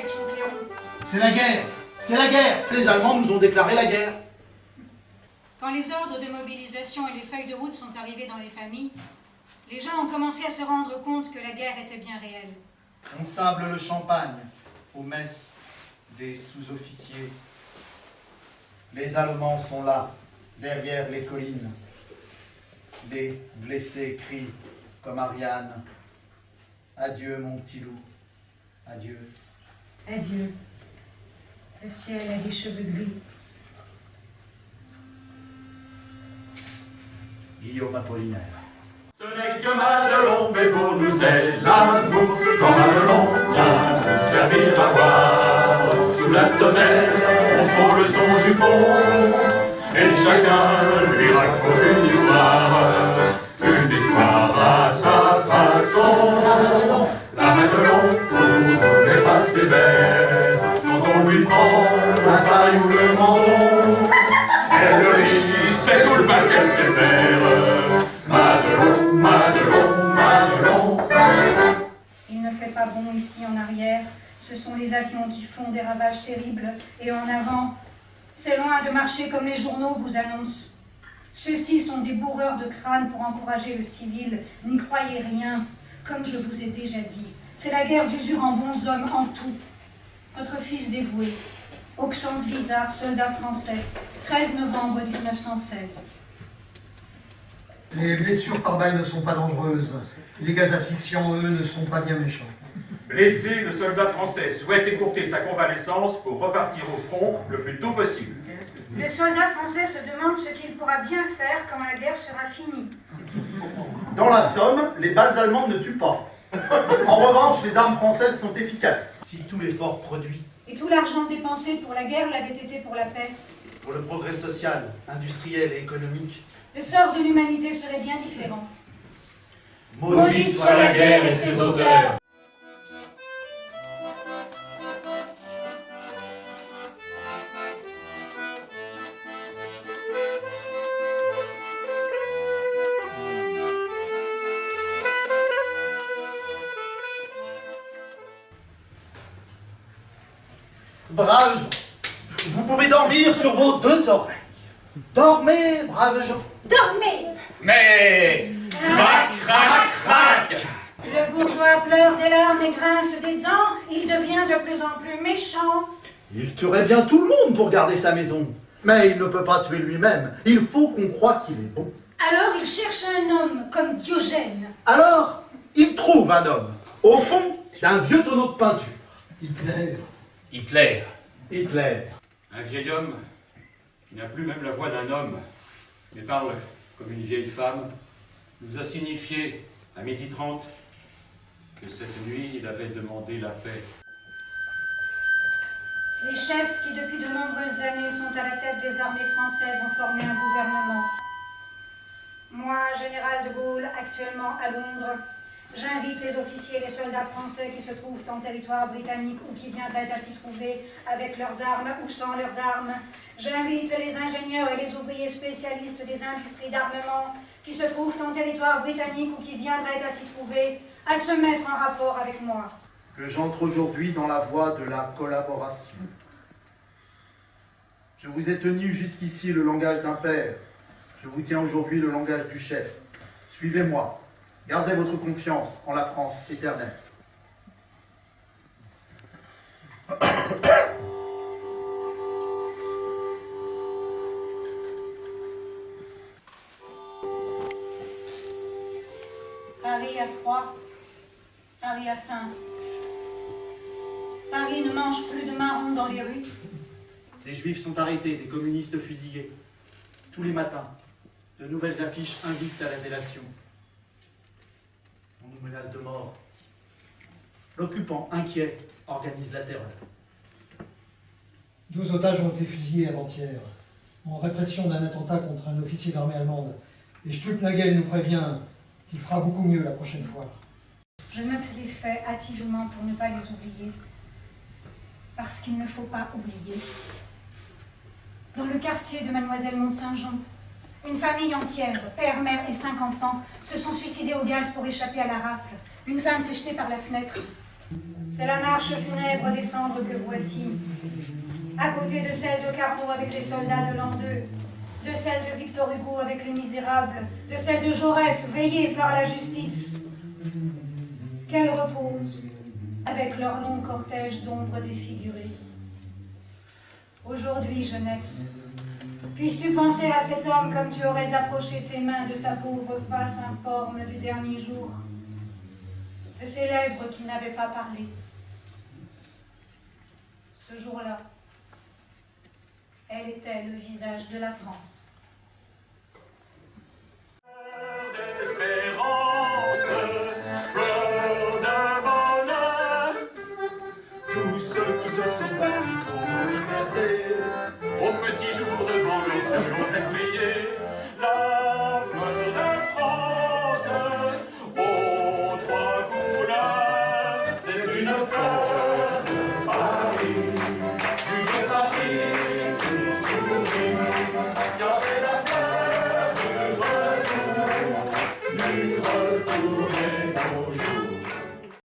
avec son clairon. C'est la guerre! C'est la guerre! Les Allemands nous ont déclaré la guerre. Quand les ordres de mobilisation et les feuilles de route sont arrivés dans les familles, les gens ont commencé à se rendre compte que la guerre était bien réelle. On sable le champagne aux messes des sous-officiers. Les Allemands sont là, derrière les collines. Les blessés crient comme Ariane. Adieu mon petit loup, adieu. Adieu. Le ciel a des cheveux gris. Guillaume Apollinaire. Ce n'est que Madelon, mais pour nous c'est l'amour. Quand Madelon vient nous servir à boire, sous la tonnelle, on frôle son jupon, et chacun lui raconte une histoire à sa façon. La Madelon n'est pas sévère, quand on lui prend la taille ou le menton, elle rit, c'est tout le mal qu'elle sait faire. Madelon, Madelon, Madelon. Il ne fait pas bon ici en arrière. Ce sont les avions qui font des ravages terribles. Et en avant, c'est loin de marcher comme les journaux vous annoncent. Ceux-ci sont des bourreurs de crâne pour encourager le civil. N'y croyez rien, comme je vous ai déjà dit. C'est la guerre d'usure en bons hommes, en tout. Votre fils dévoué, Auxence Vizard, soldat français, 13 novembre 1916. Les blessures par balle ne sont pas dangereuses. Les gaz asphyxiants, eux, ne sont pas bien méchants. Blessé, le soldat français souhaite écourter sa convalescence pour repartir au front le plus tôt possible. Le soldat français se demande ce qu'il pourra bien faire quand la guerre sera finie. Dans la Somme, les balles allemandes ne tuent pas. En revanche, les armes françaises sont efficaces. Si tout l'effort produit Et tout l'argent dépensé pour la guerre l'avait été pour la paix. pour le progrès social, industriel et économique, Le sort de l'humanité serait bien différent. Maudite soit la guerre et ses auteurs. braves gens, vous pouvez dormir sur vos deux oreilles. Dormez, braves gens. Dormez! Mais crac, crac, crac. Le bourgeois pleure des larmes et grince des dents. Il devient de plus en plus méchant. Il tuerait bien tout le monde pour garder sa maison. Mais il ne peut pas tuer lui-même. Il faut qu'on croie qu'il est bon. Alors il cherche un homme comme Diogène. Alors, il trouve un homme, au fond d'un vieux tonneau de peinture. Hitler. Hitler, Hitler. un vieil homme qui n'a plus même la voix d'un homme, mais parle comme une vieille femme, nous a signifié à 12h30 que cette nuit il avait demandé la paix. Les chefs qui depuis de nombreuses années sont à la tête des armées françaises ont formé un gouvernement. Moi, général de Gaulle, actuellement à Londres, j'invite les officiers et les soldats français qui se trouvent en territoire britannique ou qui viendraient à s'y trouver avec leurs armes ou sans leurs armes. J'invite les ingénieurs et les ouvriers spécialistes des industries d'armement qui se trouvent en territoire britannique ou qui viendraient à s'y trouver à se mettre en rapport avec moi. Que j'entre aujourd'hui dans la voie de la collaboration. Je vous ai tenu jusqu'ici le langage d'un père. Je vous tiens aujourd'hui le langage du chef. Suivez-moi. Gardez votre confiance en la France éternelle. Paris a froid, Paris a faim. Paris ne mange plus de marrons dans les rues. Des juifs sont arrêtés, des communistes fusillés. Tous les matins, de nouvelles affiches invitent à la délation. On nous menace de mort. L'occupant, inquiet, organise la terreur. 12 otages ont été fusillés avant-hier, en répression d'un attentat contre un officier d'armée allemande. Et Stuttnagel nous prévient qu'il fera beaucoup mieux la prochaine fois. Je note les faits hâtivement pour ne pas les oublier. Parce qu'il ne faut pas oublier. Dans le quartier de Mademoiselle Mont-Saint-Jean, une famille entière, père, mère et 5 enfants, se sont suicidés au gaz pour échapper à la rafle. Une femme s'est jetée par la fenêtre. C'est la marche funèbre des cendres que voici, à côté de celle de Carnot avec les soldats de l'an 2, de celle de Victor Hugo avec les misérables, de celle de Jaurès veillée par la justice. Qu'elles reposent avec leur long cortège d'ombres défigurées. Aujourd'hui, jeunesse, puisses-tu penser à cet homme comme tu aurais approché tes mains de sa pauvre face informe du dernier jour, de ses lèvres qui n'avaient pas parlé. Ce jour-là, elle était le visage de la France. D'espérance, fleur d'un bonheur, tous ceux qui se sont battus pour nos libertés, au petit jour devant leurs yeux ont brillé, la fleur de France, aux trois couleurs, c'est une fleur.